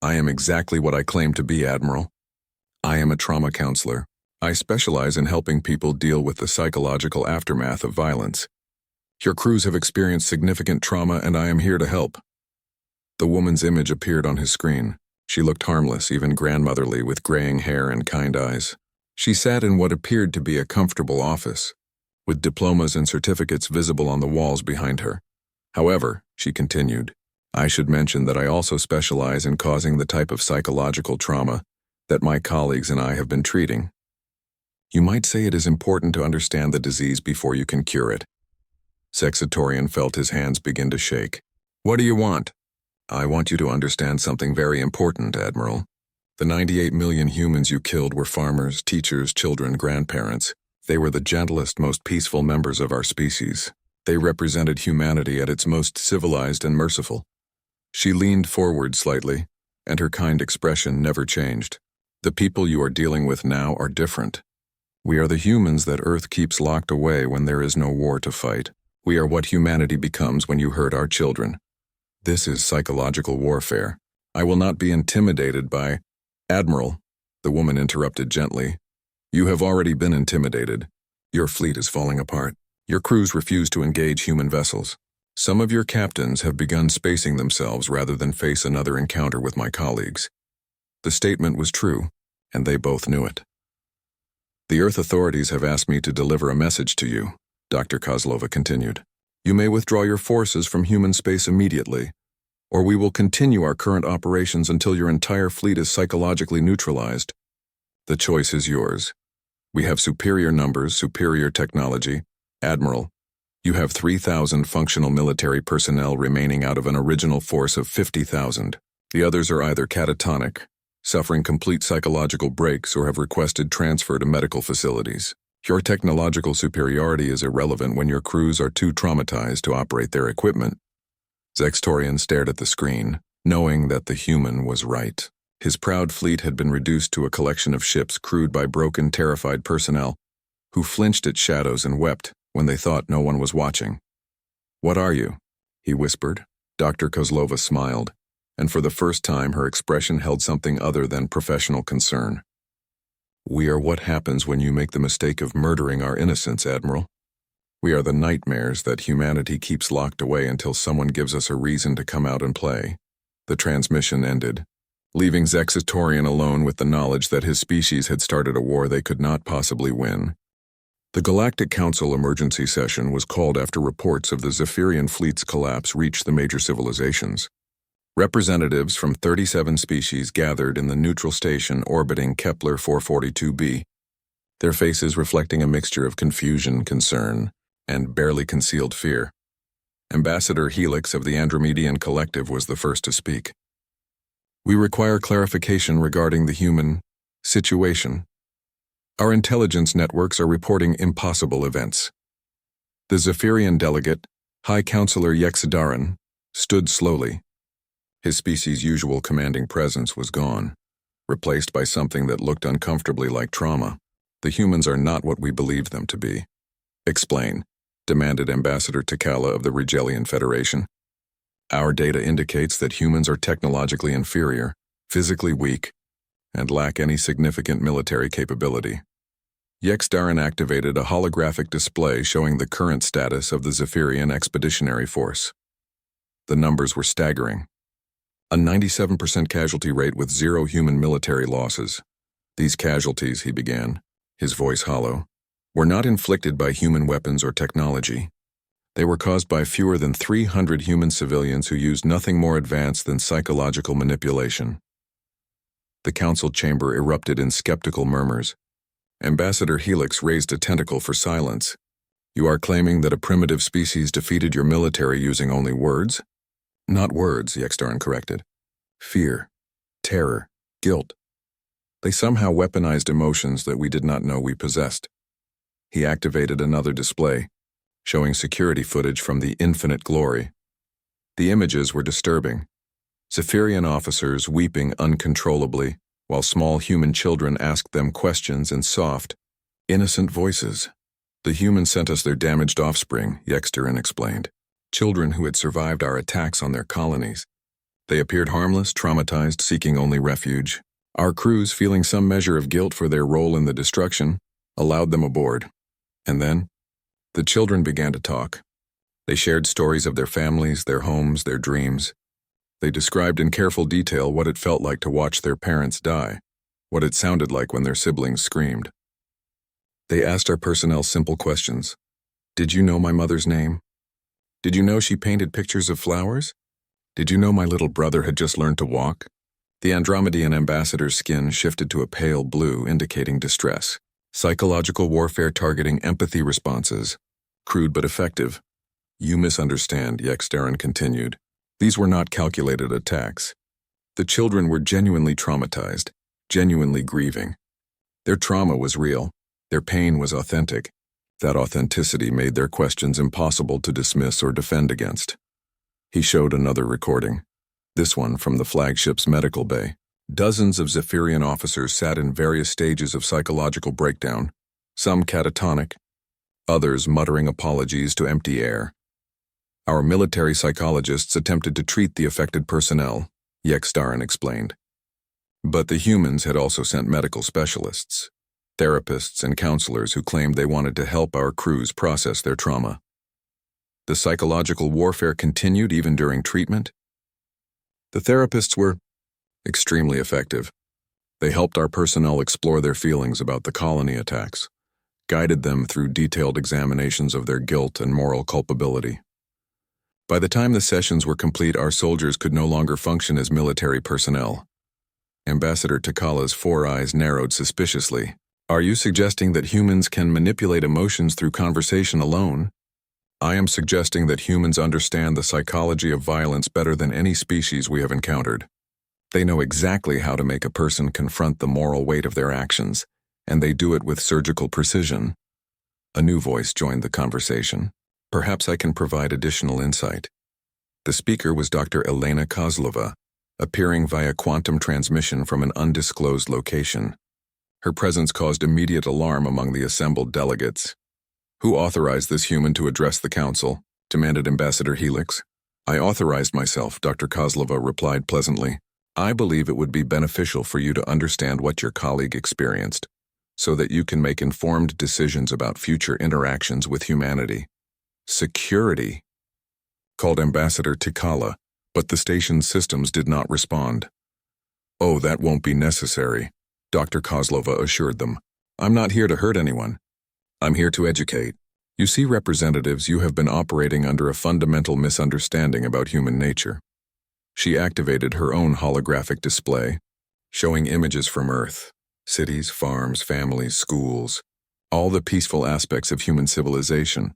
"I am exactly what I claim to be, Admiral. I am a trauma counselor. I specialize in helping people deal with the psychological aftermath of violence. Your crews have experienced significant trauma, and I am here to help." The woman's image appeared on his screen. She looked harmless, even grandmotherly, with graying hair and kind eyes. She sat in what appeared to be a comfortable office, with diplomas and certificates visible on the walls behind her. "However," she continued, "I should mention that I also specialize in causing the type of psychological trauma that my colleagues and I have been treating. You might say it is important to understand the disease before you can cure it." Zextorian felt his hands begin to shake. "What do you want?" "I want you to understand something very important, Admiral. The 98 million humans you killed were farmers, teachers, children, grandparents. They were the gentlest, most peaceful members of our species. They represented humanity at its most civilized and merciful." She leaned forward slightly, and her kind expression never changed. "The people you are dealing with now are different. We are the humans that Earth keeps locked away when there is no war to fight. We are what humanity becomes when you hurt our children. This is psychological warfare. I will not be intimidated by—" "Admiral," the woman interrupted gently, "you have already been intimidated. Your fleet is falling apart. Your crews refuse to engage human vessels. Some of your captains have begun spacing themselves rather than face another encounter with my colleagues." The statement was true, and they both knew it. "The Earth authorities have asked me to deliver a message to you," Dr. Kozlova continued. "You may withdraw your forces from human space immediately, or we will continue our current operations until your entire fleet is psychologically neutralized. The choice is yours. We have superior numbers, superior technology. Admiral, you have 3,000 functional military personnel remaining out of an original force of 50,000. The others are either catatonic, suffering complete psychological breaks, or have requested transfer to medical facilities. Your technological superiority is irrelevant when your crews are too traumatized to operate their equipment." Zextorian stared at the screen, knowing that the human was right. His proud fleet had been reduced to a collection of ships crewed by broken, terrified personnel who flinched at shadows and wept when they thought no one was watching. "What are you?" he whispered. Dr. Kozlova smiled, and for the first time her expression held something other than professional concern. "We are what happens when you make the mistake of murdering our innocents, Admiral. We are the nightmares that humanity keeps locked away until someone gives us a reason to come out and play." The transmission ended, leaving Zextorian alone with the knowledge that his species had started a war they could not possibly win. The Galactic Council emergency session was called after reports of the Zephyrian fleet's collapse reached the major civilizations. Representatives from 37 species gathered in the neutral station orbiting Kepler 442b, their faces reflecting a mixture of confusion, concern, and barely concealed fear. Ambassador Helix of the Andromedian Collective was the first to speak. We require clarification regarding the human situation. Our intelligence networks are reporting impossible events. The Zephyrian delegate, High Counselor Yexadaran, stood slowly. His species' usual commanding presence was gone, replaced by something that looked uncomfortably like trauma. The humans are not what we believed them to be. Explain, demanded Ambassador Takala of the Rigelian Federation. Our data indicates that humans are technologically inferior, physically weak, and lack any significant military capability. Yexdaran activated a holographic display showing the current status of the Zephyrian Expeditionary Force. The numbers were staggering. A 97% casualty rate with 0 human military losses. These casualties, he began, his voice hollow, were not inflicted by human weapons or technology. They were caused by fewer than 300 human civilians who used nothing more advanced than psychological manipulation. The council chamber erupted in skeptical murmurs. Ambassador Helix raised a tentacle for silence. You are claiming that a primitive species defeated your military using only words? Not words, Yexdaran corrected. Fear, terror, guilt. They somehow weaponized emotions that we did not know we possessed. He activated another display, showing security footage from the Infinite Glory. The images were disturbing. Zephyrian officers weeping uncontrollably, while small human children asked them questions in soft, innocent voices. The humans sent us their damaged offspring, Yexdaran explained. Children who had survived our attacks on their colonies. They appeared harmless, traumatized, seeking only refuge. Our crews, feeling some measure of guilt for their role in the destruction, allowed them aboard. And then, the children began to talk. They shared stories of their families, their homes, their dreams. They described in careful detail what it felt like to watch their parents die, what it sounded like when their siblings screamed. They asked our personnel simple questions. Did you know my mother's name? Did you know she painted pictures of flowers? Did you know my little brother had just learned to walk? The Andromedan ambassador's skin shifted to a pale blue, indicating distress. Psychological warfare targeting empathy responses. Crude but effective. You misunderstand, Yexdaran continued. These were not calculated attacks. The children were genuinely traumatized, genuinely grieving. Their trauma was real. Their pain was authentic. That authenticity made their questions impossible to dismiss or defend against. He showed another recording, this one from the flagship's medical bay. Dozens of Zephyrian officers sat in various stages of psychological breakdown, some catatonic, others muttering apologies to empty air. Our military psychologists attempted to treat the affected personnel, Yexdaran explained. But the humans had also sent medical specialists, therapists and counselors who claimed they wanted to help our crews process their trauma. The psychological warfare continued even during treatment. The therapists were extremely effective. They helped our personnel explore their feelings about the colony attacks, guided them through detailed examinations of their guilt and moral culpability. By the time the sessions were complete, our soldiers could no longer function as military personnel. Ambassador Takala's 4 eyes narrowed suspiciously. Are you suggesting that humans can manipulate emotions through conversation alone? I am suggesting that humans understand the psychology of violence better than any species we have encountered. They know exactly how to make a person confront the moral weight of their actions, and they do it with surgical precision. A new voice joined the conversation. Perhaps I can provide additional insight. The speaker was Dr. Elena Kozlova, appearing via quantum transmission from an undisclosed location. Her presence caused immediate alarm among the assembled delegates. Who authorized this human to address the council? Demanded Ambassador Helix. I authorized myself, Dr. Kozlova replied pleasantly. I believe it would be beneficial for you to understand what your colleague experienced, so that you can make informed decisions about future interactions with humanity. Security, called Ambassador Tikala, but the station's systems did not respond. Oh, that won't be necessary, Dr. Kozlova assured them. I'm not here to hurt anyone. I'm here to educate. You see, representatives, you have been operating under a fundamental misunderstanding about human nature. She activated her own holographic display, showing images from Earth, cities, farms, families, schools, all the peaceful aspects of human civilization.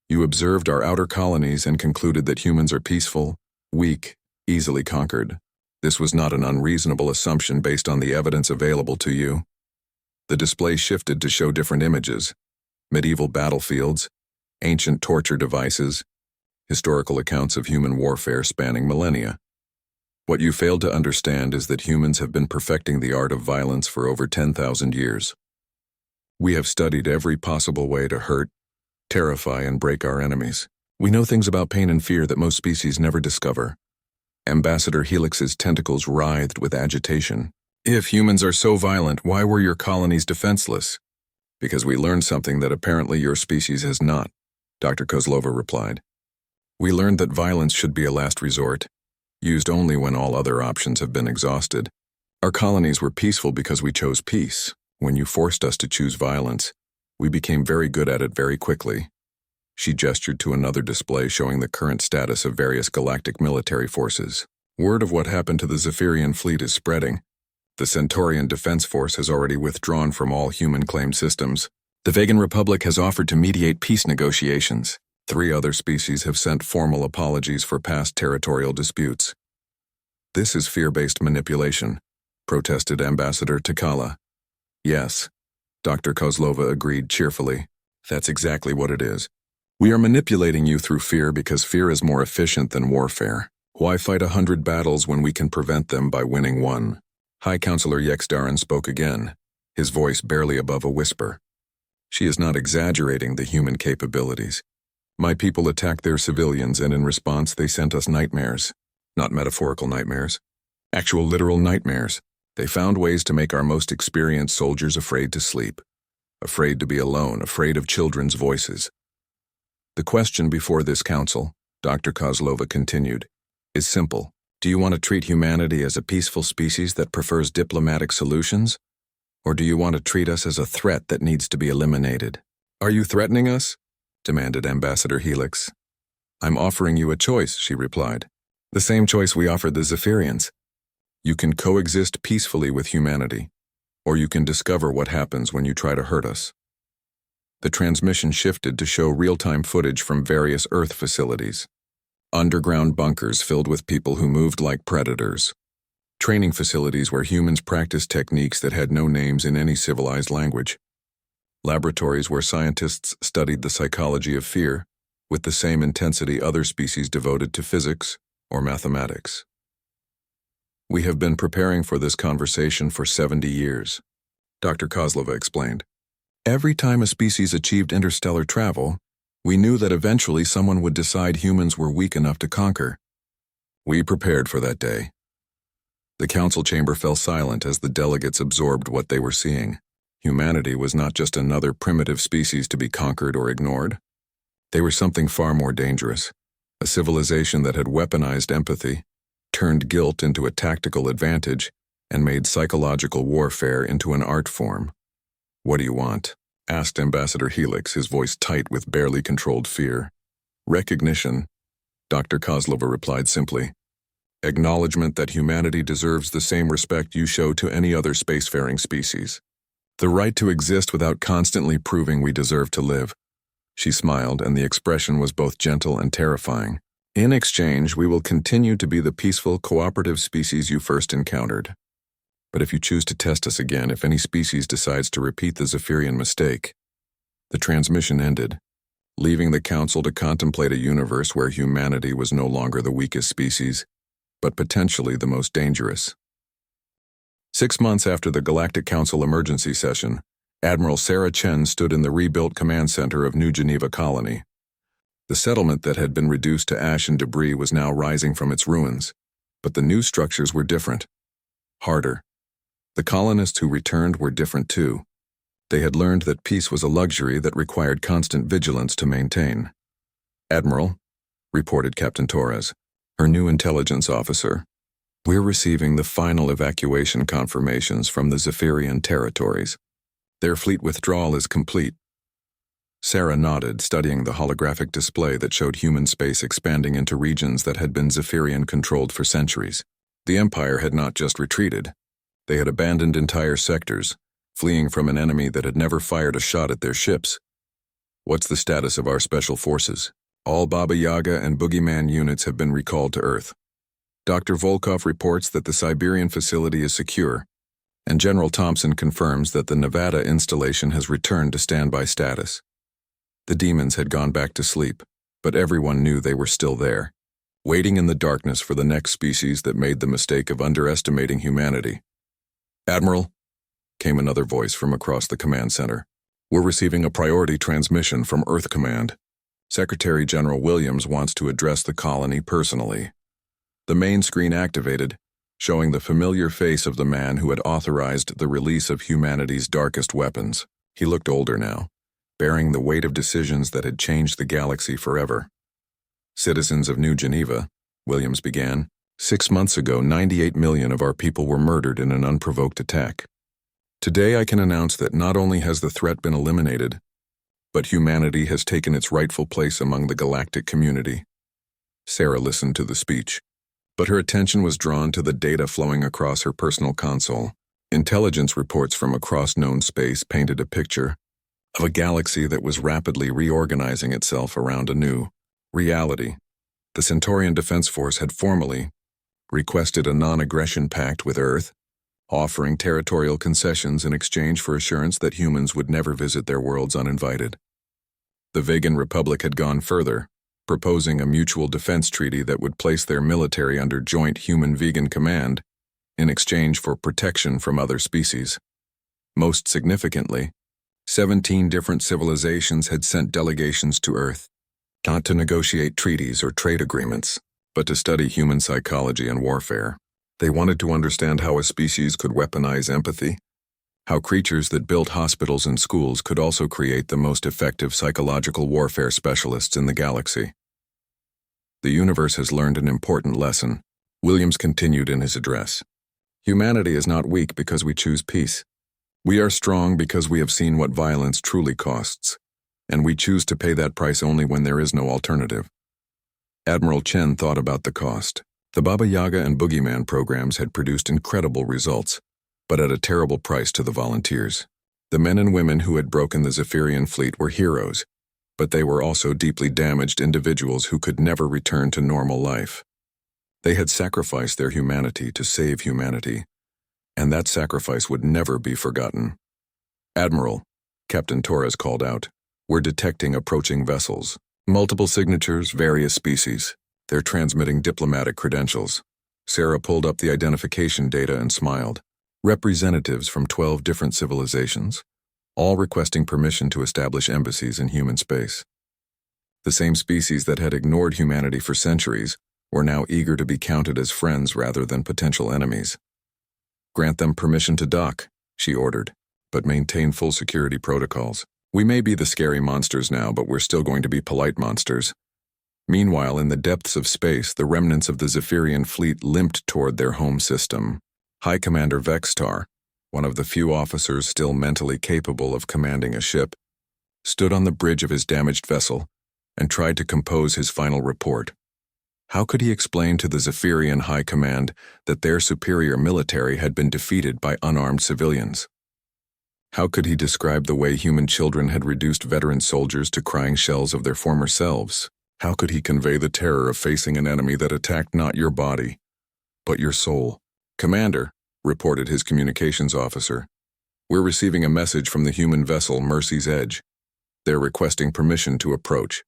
You observed our outer colonies and concluded that humans are peaceful, weak, easily conquered. This was not an unreasonable assumption based on the evidence available to you. The display shifted to show different images: medieval battlefields, ancient torture devices, historical accounts of human warfare spanning millennia. What you failed to understand is that humans have been perfecting the art of violence for over 10,000 years. We have studied every possible way to hurt, terrify, and break our enemies. We know things about pain and fear that most species never discover. Ambassador Helix's tentacles writhed with agitation. If humans are so violent, why were your colonies defenseless? Because we learned something that apparently your species has not, Dr. Kozlova replied. We learned that violence should be a last resort, used only when all other options have been exhausted. Our colonies were peaceful because we chose peace. When you forced us to choose violence, we became very good at it very quickly. She gestured to another display showing the current status of various galactic military forces. Word of what happened to the Zephyrian fleet is spreading. The Centaurian Defense Force has already withdrawn from all human-claimed systems. The Vegan Republic has offered to mediate peace negotiations. 3 other species have sent formal apologies for past territorial disputes. This is fear-based manipulation, protested Ambassador Takala. Yes, Dr. Kozlova agreed cheerfully. That's exactly what it is. We are manipulating you through fear because fear is more efficient than warfare. Why fight 100 battles when we can prevent them by winning one? High Counselor Yexdarin spoke again, his voice barely above a whisper. She is not exaggerating the human capabilities. My people attacked their civilians, and in response they sent us nightmares. Not metaphorical nightmares. Actual literal nightmares. They found ways to make our most experienced soldiers afraid to sleep. Afraid to be alone, afraid of children's voices. The question before this council, Dr. Kozlova continued, is simple. Do you want to treat humanity as a peaceful species that prefers diplomatic solutions? Or do you want to treat us as a threat that needs to be eliminated? Are you threatening us? Demanded Ambassador Helix. I'm offering you a choice, she replied. The same choice we offered the Zephyrians. You can coexist peacefully with humanity, or you can discover what happens when you try to hurt us. The transmission shifted to show real-time footage from various Earth facilities. Underground bunkers filled with people who moved like predators. Training facilities where humans practiced techniques that had no names in any civilized language. Laboratories where scientists studied the psychology of fear with the same intensity other species devoted to physics or mathematics. We have been preparing for this conversation for 70 years, Dr. Kozlova explained. Every time a species achieved interstellar travel, we knew that eventually someone would decide humans were weak enough to conquer. We prepared for that day. The council chamber fell silent as the delegates absorbed what they were seeing. Humanity was not just another primitive species to be conquered or ignored. They were something far more dangerous, a civilization that had weaponized empathy, turned guilt into a tactical advantage, and made psychological warfare into an art form. What do you want? Asked Ambassador Helix, his voice tight with barely controlled fear. Recognition, Dr. Kozlova replied simply. Acknowledgement that humanity deserves the same respect you show to any other spacefaring species. The right to exist without constantly proving we deserve to live. She smiled, and the expression was both gentle and terrifying. In exchange, we will continue to be the peaceful, cooperative species you first encountered. But if you choose to test us again, if any species decides to repeat the Zephyrian mistake. The transmission ended, leaving the council to contemplate a universe where humanity was no longer the weakest species, but potentially the most dangerous. 6 months after the Galactic Council emergency session, Admiral Sarah Chen stood in the rebuilt command center of New Geneva Colony. The settlement that had been reduced to ash and debris was now rising from its ruins, but the new structures were different, harder. The colonists who returned were different too. They had learned that peace was a luxury that required constant vigilance to maintain. Admiral, reported Captain Torres, her new intelligence officer, we're receiving the final evacuation confirmations from the Zephyrian territories. Their fleet withdrawal is complete. Sarah nodded, studying the holographic display that showed human space expanding into regions that had been Zephyrian-controlled for centuries. The Empire had not just retreated. They had abandoned entire sectors, fleeing from an enemy that had never fired a shot at their ships. What's the status of our special forces? All Baba Yaga and Boogeyman units have been recalled to Earth. Dr. Volkov reports that the Siberian facility is secure, and General Thompson confirms that the Nevada installation has returned to standby status. The demons had gone back to sleep, but everyone knew they were still there, waiting in the darkness for the next species that made the mistake of underestimating humanity. "Admiral," came another voice from across the command center. "We're receiving a priority transmission from Earth Command. Secretary General Williams wants to address the colony personally." The main screen activated, showing the familiar face of the man who had authorized the release of humanity's darkest weapons. He looked older now, bearing the weight of decisions that had changed the galaxy forever. "Citizens of New Geneva," Williams began, "6 months ago, 98 million of our people were murdered in an unprovoked attack. Today I can announce that not only has the threat been eliminated, but humanity has taken its rightful place among the galactic community." Sarah listened to the speech, but her attention was drawn to the data flowing across her personal console. Intelligence reports from across known space painted a picture of a galaxy that was rapidly reorganizing itself around a new reality. The Centaurian Defense Force had formally requested a non-aggression pact with Earth, offering territorial concessions in exchange for assurance that humans would never visit their worlds uninvited. The Vegan Republic had gone further, proposing a mutual defense treaty that would place their military under joint human-vegan command in exchange for protection from other species. Most significantly, 17 different civilizations had sent delegations to Earth, not to negotiate treaties or trade agreements, but to study human psychology and warfare. They wanted to understand how a species could weaponize empathy, how creatures that built hospitals and schools could also create the most effective psychological warfare specialists in the galaxy. "The universe has learned an important lesson," Williams continued in his address. "Humanity is not weak because we choose peace. We are strong because we have seen what violence truly costs, and we choose to pay that price only when there is no alternative." Admiral Chen thought about the cost. The Baba Yaga and Boogeyman programs had produced incredible results, but at a terrible price to the volunteers. The men and women who had broken the Zephyrian fleet were heroes, but they were also deeply damaged individuals who could never return to normal life. They had sacrificed their humanity to save humanity, and that sacrifice would never be forgotten. "Admiral," Captain Torres called out, "we're detecting approaching vessels. Multiple signatures, various species. They're transmitting diplomatic credentials." Sarah pulled up the identification data and smiled. Representatives from 12 different civilizations, all requesting permission to establish embassies in human space. The same species that had ignored humanity for centuries were now eager to be counted as friends rather than potential enemies. "Grant them permission to dock," she ordered, "but maintain full security protocols. We may be the scary monsters now, but we're still going to be polite monsters." Meanwhile, in the depths of space, the remnants of the Zephyrian fleet limped toward their home system. High Commander Vextar, one of the few officers still mentally capable of commanding a ship, stood on the bridge of his damaged vessel and tried to compose his final report. How could he explain to the Zephyrian High Command that their superior military had been defeated by unarmed civilians? How could he describe the way human children had reduced veteran soldiers to crying shells of their former selves? How could he convey the terror of facing an enemy that attacked not your body, but your soul? "Commander," reported his communications officer, "we're receiving a message from the human vessel Mercy's Edge. They're requesting permission to approach."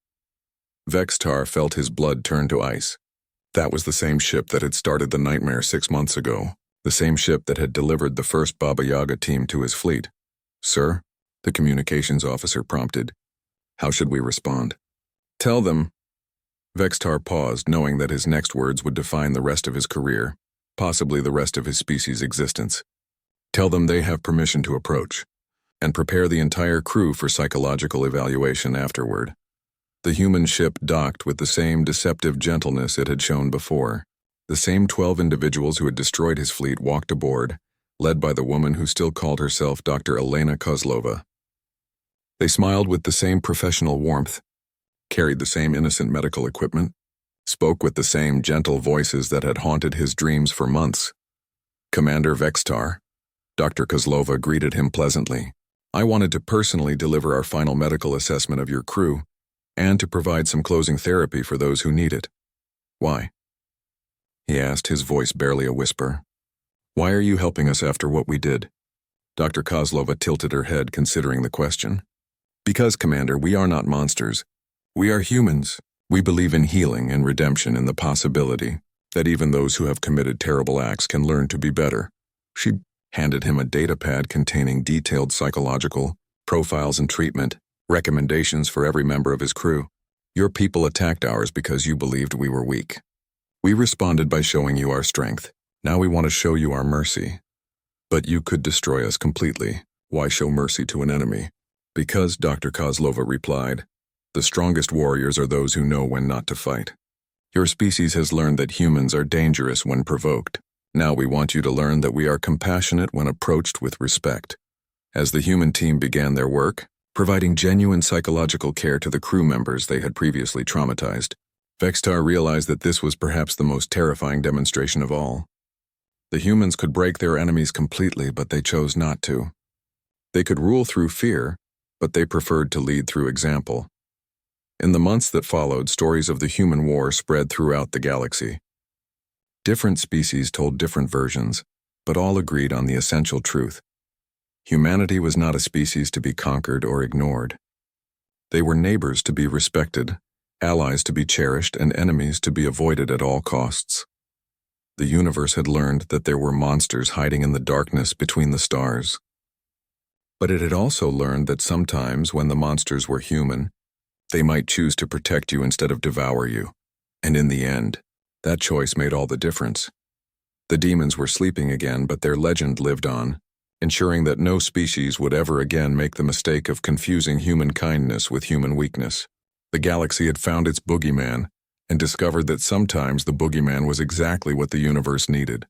Vextar felt his blood turn to ice. That was the same ship that had started the nightmare 6 months ago, the same ship that had delivered the first Baba Yaga team to his fleet. "Sir," the communications officer prompted, "how should we respond?" "Tell them." Vextar paused, knowing that his next words would define the rest of his career, possibly the rest of his species' existence. "Tell them they have permission to approach, and prepare the entire crew for psychological evaluation afterward." The human ship docked with the same deceptive gentleness it had shown before. The same 12 individuals who had destroyed his fleet walked aboard, led by the woman who still called herself Dr. Elena Kozlova. They smiled with the same professional warmth, carried the same innocent medical equipment, spoke with the same gentle voices that had haunted his dreams for months. "Commander Vextar," Dr. Kozlova greeted him pleasantly, "I wanted to personally deliver our final medical assessment of your crew and to provide some closing therapy for those who need it." "Why?" he asked, his voice barely a whisper. Why are you helping us after what we did? Dr. Kozlova tilted her head, considering the question. Because, Commander, we are not monsters. We are humans. We believe in healing and redemption, and the possibility that even those who have committed terrible acts can learn to be better. She handed him a data pad containing detailed psychological profiles and treatment recommendations for every member of his crew. Your people attacked ours because you believed we were weak. We responded by showing you our strength. Now we want to show you our mercy. But you could destroy us completely. Why show mercy to an enemy? Because, Dr. Kozlova replied, the strongest warriors are those who know when not to fight. Your species has learned that humans are dangerous when provoked. Now we want you to learn that we are compassionate when approached with respect. As the human team began their work, providing genuine psychological care to the crew members they had previously traumatized, Vextar realized that this was perhaps the most terrifying demonstration of all. The humans could break their enemies completely, but they chose not to. They could rule through fear, but they preferred to lead through example. In the months that followed, stories of the human war spread throughout the galaxy. Different species told different versions, but all agreed on the essential truth. Humanity was not a species to be conquered or ignored. They were neighbors to be respected, allies to be cherished, and enemies to be avoided at all costs. The universe had learned that there were monsters hiding in the darkness between the stars. But it had also learned that sometimes when the monsters were human, they might choose to protect you instead of devour you. And in the end, that choice made all the difference. The demons were sleeping again, but their legend lived on, ensuring that no species would ever again make the mistake of confusing human kindness with human weakness. The galaxy had found its boogeyman, and discovered that sometimes the boogeyman was exactly what the universe needed.